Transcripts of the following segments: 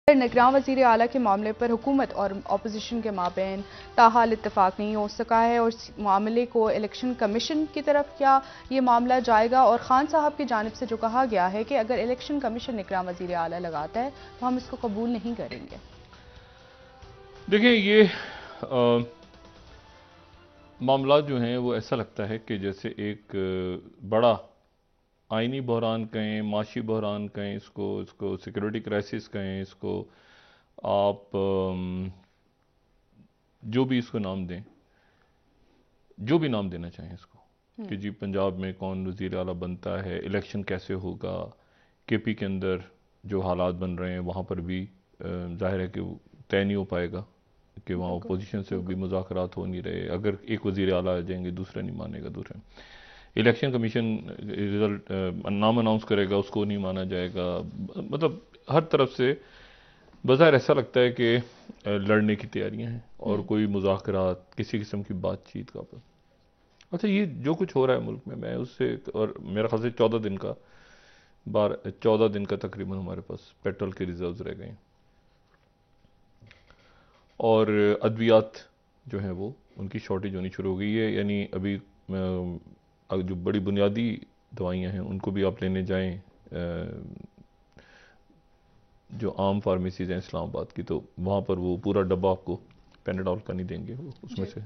निगरान वज़ीर आला के मामले पर हुकूमत और अपोजिशन के माबैन ताहाल इत्तेफाक नहीं हो सका है और इस मामले को इलेक्शन कमीशन की तरफ क्या ये मामला जाएगा। और खान साहब की जानिब से जो कहा गया है कि अगर इलेक्शन कमीशन निगरान वज़ीर आला लगाता है तो हम इसको कबूल नहीं करेंगे। देखिए ये मामला जो हैं वो ऐसा लगता है कि जैसे एक बड़ा आइनी बहरान कहें, माशी बहरान कहें, इसको इसको सिक्योरिटी क्राइसिस कहें, इसको आप जो भी इसको नाम दें, जो भी नाम देना चाहें इसको, कि जी पंजाब में कौन वज़ीर आला बनता है, इलेक्शन कैसे होगा, केपी के अंदर जो हालात बन रहे हैं वहाँ पर भी जाहिर है कि वो तय नहीं हो पाएगा कि वहाँ अपोजिशन से भी मुज़ाकरात हो नहीं रहे। अगर एक वज़ीर आला आ जाएंगे दूसरा नहीं मानेगा, दूसरा इलेक्शन कमीशन रिजल्ट नाम अनाउंस करेगा उसको नहीं माना जाएगा। मतलब हर तरफ से बज़ाहिर ऐसा लगता है कि लड़ने की तैयारियां हैं और कोई मुज़ाकरात किसी किस्म की बातचीत का अच्छा ये जो कुछ हो रहा है मुल्क में, मैं उससे और मेरा ख्याल से 14 दिन का तकरीबन हमारे पास पेट्रोल के रिजर्व्स रह गए हैं और अद्वियात जो हैं वो उनकी शॉर्टेज होनी शुरू हो गई है। यानी अभी जो बड़ी बुनियादी दवाइयाँ हैं उनको भी आप लेने जाएं, जो आम फार्मेसीज हैं इस्लामाबाद की, तो वहाँ पर वो पूरा डब्बा आपको पेनाडॉल का नहीं देंगे, वो उसमें से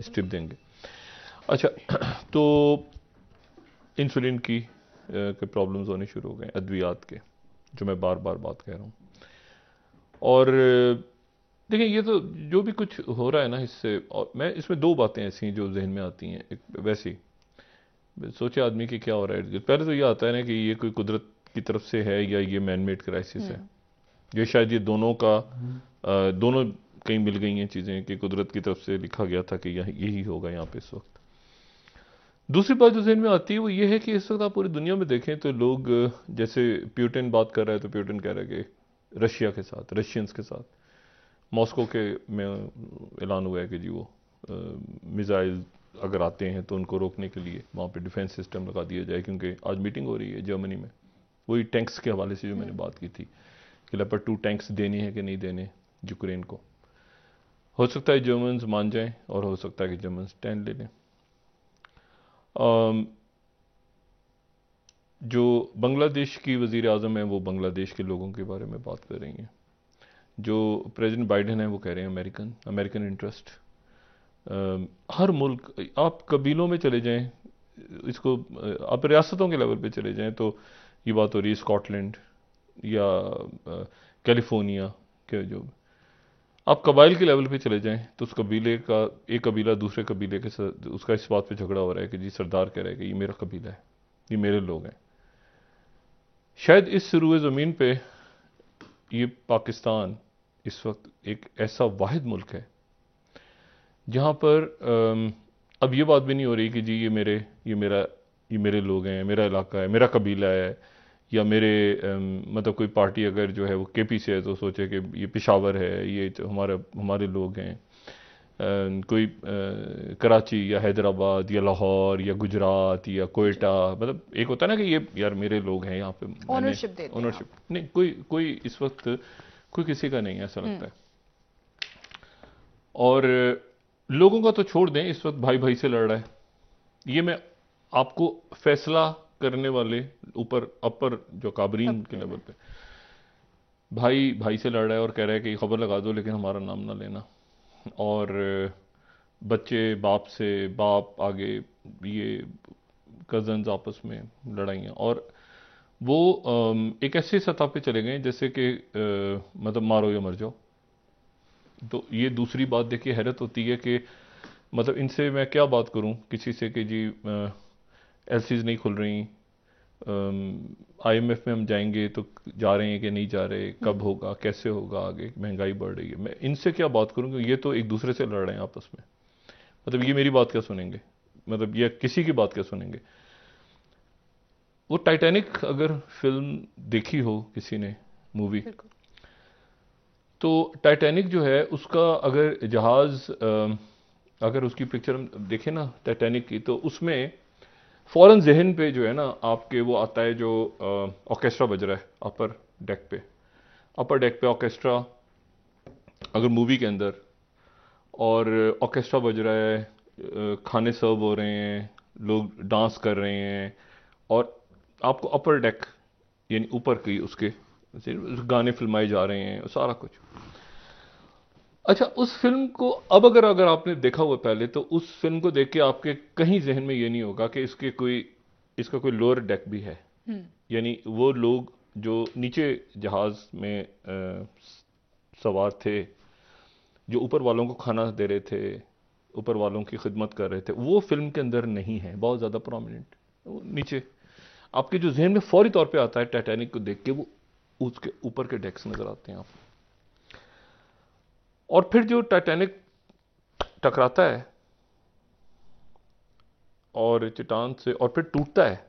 स्ट्रिप देंगे। अच्छा तो इंसुलिन की के प्रॉब्लम्स होने शुरू हो गए, अद्वियात के, जो मैं बार बार बात कह रहा हूँ। और देखिए ये तो जो भी कुछ हो रहा है ना इससे, और मैं इसमें दो बातें ऐसी जो जहन में आती हैं। एक वैसी सोचे आदमी कि क्या हो रहा है, पहले तो ये आता है ना कि ये कोई कुदरत की तरफ से है या ये मैन मेड क्राइसिस है। ये शायद ये दोनों का दोनों कहीं मिल गई हैं चीज़ें कि कुदरत की तरफ से लिखा गया था कि यही होगा यहाँ पे इस वक्त। दूसरी बात जो जहन में आती है वो ये है कि इस वक्त आप पूरी दुनिया में देखें तो लोग, जैसे प्यूटिन बात कर रहा है तो प्यूटिन कह रहा है कि रशिया के साथ, रशियंस के साथ मॉस्को के में ऐलान हुआ है कि जी वो मिसाइल अगर आते हैं तो उनको रोकने के लिए वहाँ पे डिफेंस सिस्टम लगा दिया जाए। क्योंकि आज मीटिंग हो रही है जर्मनी में, वही टैंक्स के हवाले से जो मैंने बात की थी कि लेपर्ड 2 टैंक्स देने हैं कि नहीं देने यूक्रेन को। हो सकता है जर्मन्स मान जाएं और हो सकता है कि जर्मन स्टैंड ले लें। जो बांग्लादेश की वज़ीर आज़म है वो बांग्लादेश के लोगों के बारे में बात कर रही हैं। जो प्रेसिडेंट बाइडेन है वो कह रहे हैं अमेरिकन इंटरेस्ट। हर मुल्क, आप कबीलों में चले जाएं, इसको आप रियासतों के लेवल पे चले जाएं तो ये बात हो रही है स्कॉटलैंड या कैलिफोर्निया के, जो आप कबाइल के लेवल पे चले जाएं तो उस कबीले का एक कबीला दूसरे कबीले के साथ उसका इस बात पे झगड़ा हो रहा है कि जी सरदार कह रहा है कि ये मेरा कबीला है, ये मेरे लोग हैं। शायद इस रुए ज़मीन पे ये पाकिस्तान इस वक्त एक ऐसा वाहिद मुल्क है जहाँ पर अब ये बात भी नहीं हो रही कि जी ये मेरे लोग हैं, मेरा इलाका है, मेरा कबीला है, या मेरे मतलब कोई पार्टी अगर जो है वो केपी से है तो सोचे कि ये पेशावर है, ये तो हमारे लोग हैं। कोई कराची या हैदराबाद या लाहौर या गुजरात या कोयटा, मतलब एक होता है ना कि ये यार मेरे लोग हैं यहाँ पे, ओनरशिप नहीं, कोई इस वक्त कोई किसी का नहीं है ऐसा लगता है। और लोगों का तो छोड़ दें, इस वक्त भाई भाई से लड़ रहा है। ये मैं आपको फैसला करने वाले ऊपर अपर जो काबरीन के लेवल पे भाई भाई से लड़ रहा है और कह रहा है कि खबर लगा दो लेकिन हमारा नाम ना लेना। और बच्चे बाप से, बाप आगे, ये कजन्स आपस में लड़ाइयाँ, और वो एक ऐसी सतह पे चले गए जैसे कि मतलब मारो या मर जाओ। तो ये दूसरी बात देखिए हैरत होती है कि मतलब इनसे मैं क्या बात करूं किसी से कि जी एलसीज नहीं खुल रही, आईएमएफ में हम जाएंगे तो जा रहे हैं कि नहीं जा रहे, कब होगा, कैसे होगा, आगे महंगाई बढ़ रही है, मैं इनसे क्या बात करूं क्योंकि ये तो एक दूसरे से लड़ रहे हैं आपस में। मतलब ये मेरी बात क्या सुनेंगे, मतलब ये किसी की बात क्या सुनेंगे। वो टाइटैनिक अगर फिल्म देखी हो किसी ने, मूवी, तो टाइटैनिक जो है उसका अगर जहाज अगर उसकी पिक्चर हम देखें ना टाइटैनिक की, तो उसमें फौरन जहन पे जो है ना आपके वो आता है जो ऑर्केस्ट्रा बज रहा है अपर डेक पे, अपर डेक पे ऑर्केस्ट्रा, अगर मूवी के अंदर, और ऑर्केस्ट्रा बज रहा है, खाने सर्व हो रहे हैं, लोग डांस कर रहे हैं, और आपको अपर डेक यानी ऊपर की उसके गाने फिल्माए जा रहे हैं, सारा कुछ। अच्छा, उस फिल्म को अब अगर आपने देखा हुआ पहले, तो उस फिल्म को देख के आपके कहीं जहन में ये नहीं होगा कि इसका कोई लोअर डेक भी है। यानी वो लोग जो नीचे जहाज में सवार थे, जो ऊपर वालों को खाना दे रहे थे, ऊपर वालों की खिदमत कर रहे थे, वो फिल्म के अंदर नहीं है बहुत ज़्यादा प्रोमिनेंट। नीचे आपके जो जहन में फौरी तौर पे आता है टाइटैनिक को देख के, वो उसके ऊपर के डेक्स नजर आते हैं आपको। और फिर जो टाइटैनिक टकराता है और चट्टान से, और फिर टूटता है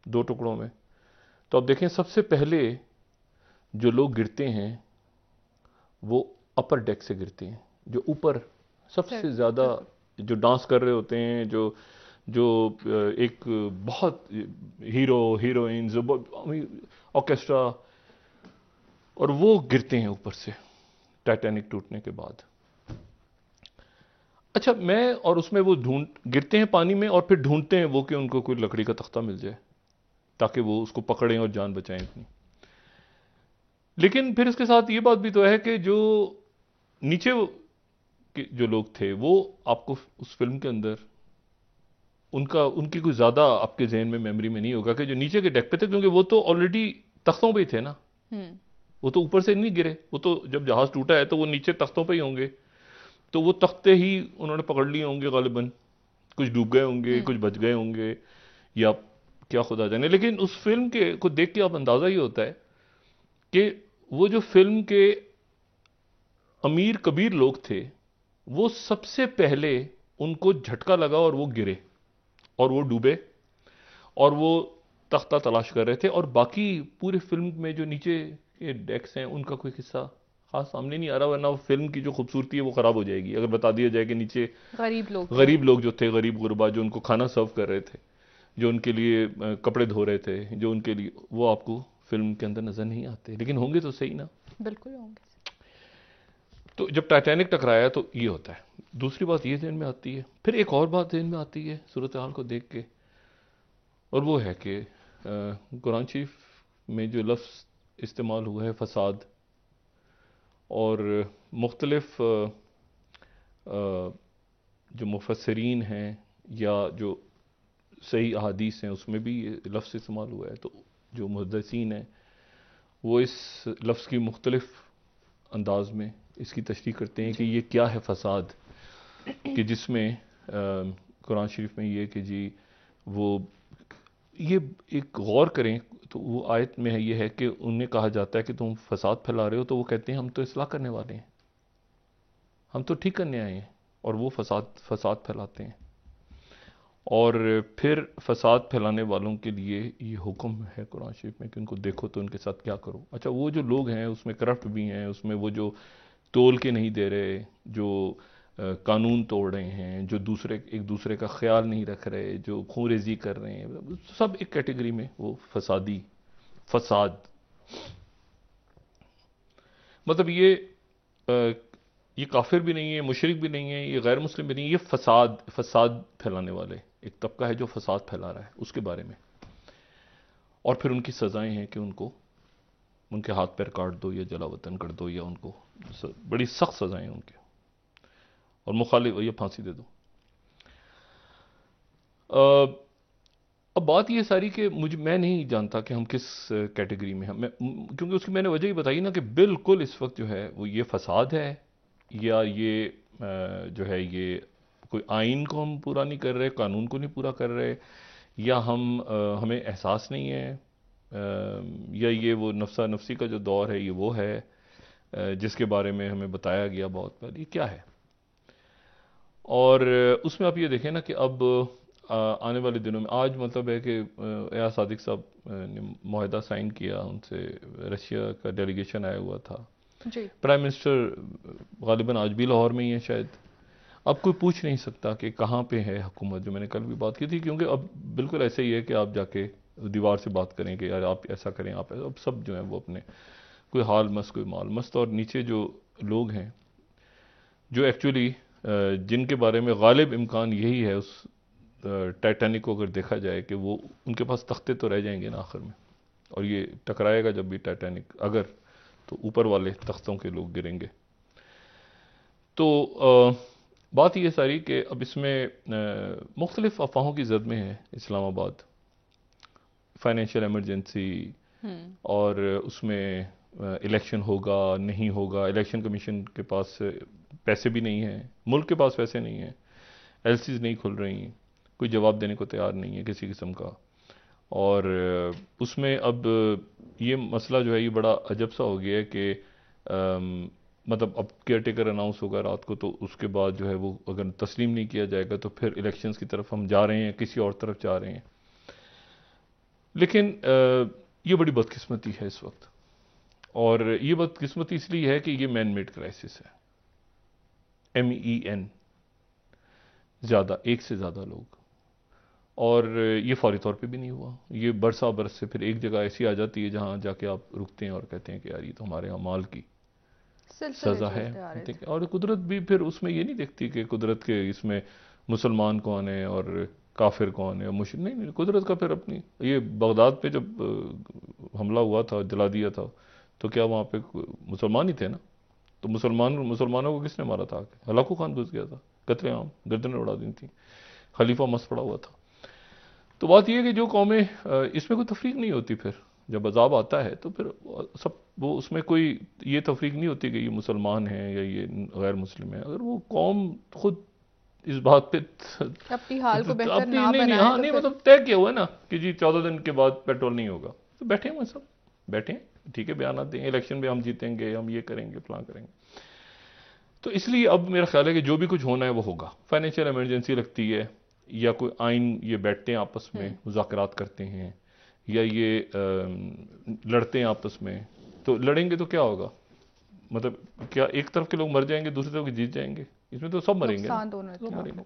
2 टुकड़ों में, तो आप देखें सबसे पहले जो लोग गिरते हैं वो अपर डेक से गिरते हैं। जो ऊपर सबसे ज्यादा जो डांस कर रहे होते हैं, जो जो एक बहुत हीरोइंस, ऑर्केस्ट्रा, और वो गिरते हैं ऊपर से टाइटैनिक टूटने के बाद। अच्छा, मैं और उसमें वो गिरते हैं पानी में, और फिर ढूंढते हैं वो कि उनको कोई लकड़ी का तख्ता मिल जाए ताकि वो उसको पकड़ें और जान बचाएं अपनी। लेकिन फिर इसके साथ ये बात भी तो है कि जो नीचे के जो लोग थे, वो आपको उस फिल्म के अंदर उनकी कोई ज्यादा आपके जहन में मेमोरी में नहीं होगा कि जो नीचे के डेक पे थे, क्योंकि वो तो ऑलरेडी तख्तों पे ही थे ना। वो तो ऊपर से नहीं गिरे, वो तो जब जहाज टूटा है तो वो नीचे तख्तों पे ही होंगे, तो वो तख्ते ही उन्होंने पकड़ लिए होंगे गालिबन। कुछ डूब गए होंगे, कुछ बच गए होंगे, या क्या खुदा जाने। लेकिन उस फिल्म के को देख के आप अंदाजा ही होता है कि वो जो फिल्म के अमीर कबीर लोग थे, वो सबसे पहले उनको झटका लगा और वो गिरे और वो डूबे, और वो तख्ता तलाश कर रहे थे, और बाकी पूरे फिल्म में जो नीचे के डेक्स हैं उनका कोई किस्सा खास सामने नहीं आ रहा, वरना फिल्म की जो खूबसूरती है वो खराब हो जाएगी अगर बता दिया जाए कि नीचे गरीब लोग जो थे, गरीब गुरबा जो उनको खाना सर्व कर रहे थे, जो उनके लिए कपड़े धो रहे थे, जो उनके लिए, वो आपको फिल्म के अंदर नजर नहीं आते। लेकिन होंगे तो सही ना, बिल्कुल होंगे। तो जब टाइटैनिक टकराया तो ये होता है। दूसरी बात ये ज़हन में आती है, फिर एक और बात ज़हन में आती है सूरत हाल को देख के, और वो है कि कुरान शरीफ में जो लफ्ज़ इस्तेमाल हुआ है फसाद, और मुख्तलिफ जो मुफस्सरीन हैं या जो सही अहादीस हैं उसमें भी ये लफ्ज़ इस्तेमाल हुआ है, तो जो मुहद्दिसीन हैं वो इस लफ्ज़ की मुख्तलिफ अंदाज में इसकी तशरीह करते हैं कि ये क्या है फसाद, कि जिसमें कुरान शरीफ में ये कि जी वो ये एक गौर करें तो वो आयत में है, ये है कि उन्हें कहा जाता है कि तुम फसाद फैला रहे हो, तो वो कहते हैं हम तो इस्लाह करने वाले हैं, हम तो ठीक करने आए हैं, और वो फसाद फैलाते हैं। और फिर फसाद फैलाने वालों के लिए ये हुक्म है कुरान शरीफ में कि उनको देखो तो उनके साथ क्या करो। अच्छा, वो जो लोग हैं उसमें करप्ट भी हैं, उसमें वो जो तोल के नहीं दे रहे, जो कानून तोड़ रहे हैं, जो एक दूसरे का ख्याल नहीं रख रहे, जो खूंरेजी कर रहे हैं, सब एक कैटेगरी में वो फसाद। मतलब ये काफिर भी नहीं है, मुशरिक भी नहीं है, ये गैर मुस्लिम भी नहीं है, ये फसाद फैलाने वाले एक तबका है जो फसाद फैला रहा है, उसके बारे में। और फिर उनकी सजाएं हैं कि उनके हाथ पैर काट दो या जला वतन कर दो, या उनको बड़ी सख्त सजाएं उनके, और मुखालिफ या फांसी दे दो। अब बात ये सारी कि मैं नहीं जानता कि हम किस कैटेगरी में हैं, क्योंकि उसकी मैंने वजह ही बताई ना कि बिल्कुल इस वक्त जो है वो ये फसाद है, या ये जो है ये कोई आइन को हम पूरा नहीं कर रहे, कानून को नहीं पूरा कर रहे, या हमें एहसास नहीं है, या ये वो नफ्सा नफ्सी का जो दौर है ये वो है जिसके बारे में हमें बताया गया बहुत पहले, ये क्या है। और उसमें आप ये देखें ना कि अब आने वाले दिनों में, आज मतलब है कि एयाज सादिक साहब ने मुआहदा साइन किया, उनसे रशिया का डेलीगेशन आया हुआ था जी। प्राइम मिनिस्टर गालिबन आज भी लाहौर में ही है शायद। अब कोई पूछ नहीं सकता कि कहाँ पे है हुकूमत, जो मैंने कल भी बात की थी, क्योंकि अब बिल्कुल ऐसे ही है कि आप जाके दीवार से बात करें कि यार आप ऐसा करें, आप ऐसा, अब सब जो है वो अपने कोई हाल मस्त कोई माल मस्त, और नीचे जो लोग हैं जो एक्चुअली जिनके बारे में गालिब इम्कान यही है उस टाइटैनिक को अगर देखा जाए कि वो उनके पास तख्ते तो रह जाएंगे ना आखिर में, और ये टकराएगा जब भी टाइटैनिक अगर, तो ऊपर वाले तख्तों के लोग गिरेंगे। तो बात ये सारी कि अब इसमें मुख्तलिफ अफवाहों की जद में है इस्लामाबाद, फाइनेंशियल इमरजेंसी, और उसमें इलेक्शन होगा नहीं होगा, इलेक्शन कमीशन के पास पैसे भी नहीं हैं, मुल्क के पास पैसे नहीं हैं, एलसीज नहीं खुल रही, कोई जवाब देने को तैयार नहीं है किसी किस्म का। और उसमें अब ये मसला जो है ये बड़ा अजब सा हो गया है कि मतलब अब केयर टेकर अनाउंस होगा रात को, तो उसके बाद जो है वो अगर तस्लीम नहीं किया जाएगा तो फिर इलेक्शंस की तरफ हम जा रहे हैं, किसी और तरफ जा रहे हैं। लेकिन ये बड़ी बदकिस्मती है इस वक्त, और ये बदकिस्मती इसलिए है कि ये मैन मेड क्राइसिस है, MEN, ज़्यादा, एक से ज़्यादा लोग, और ये फौरी तौर पे भी नहीं हुआ, ये बरसा बरस से फिर एक जगह ऐसी आ जाती है जहाँ जाके आप रुकते हैं और कहते हैं कि यार ये तो हमारे अमाल की सज़ा है, ठीक है। और कुदरत भी फिर उसमें ये नहीं देखती कि कुदरत के इसमें मुसलमान कौन है और काफिर कौन है और मुश्रिक, नहीं, कुदरत का फिर अपनी, ये बगदाद पे जब हमला हुआ था, जला दिया था, तो क्या वहाँ पे मुसलमान ही थे ना, तो मुसलमानों को किसने मारा था? हलाकू खान घुस गया था, कत्लेआम, गर्दनें उड़ा दी थी, खलीफा मस्त पड़ा हुआ था। तो बात यह है कि जो कौमें, इसमें कोई तफरीक नहीं होती, फिर जब अजाब आता है तो फिर सब वो, उसमें कोई ये तफरीक नहीं होती कि ये मुसलमान हैं या ये गैर मुस्लिम है। अगर वो कौम खुद इस बात पे अपनी हाल को बेहतर ना बनाए, हाँ नहीं, मतलब तय किया हुआ है ना कि जी 14 दिन के बाद पेट्रोल नहीं होगा, तो बैठे हुए सब, बैठे हैं, ठीक है, बयान देंगे, इलेक्शन में हम जीतेंगे, हम ये करेंगे, फलां करेंगे। तो इसलिए अब मेरा ख्याल है कि जो भी कुछ होना है वो होगा। फाइनेंशियल इमरजेंसी लगती है, या कोई आइन, ये बैठते हैं आपस में मुज़ाकरात करते हैं, या ये लड़ते हैं आपस में, तो लड़ेंगे तो क्या होगा? मतलब क्या एक तरफ के लोग मर जाएंगे, दूसरी तरफ के जीत जाएंगे? इसमें तो सब मरेंगे, नुकसान दोनों सब मरेंगे।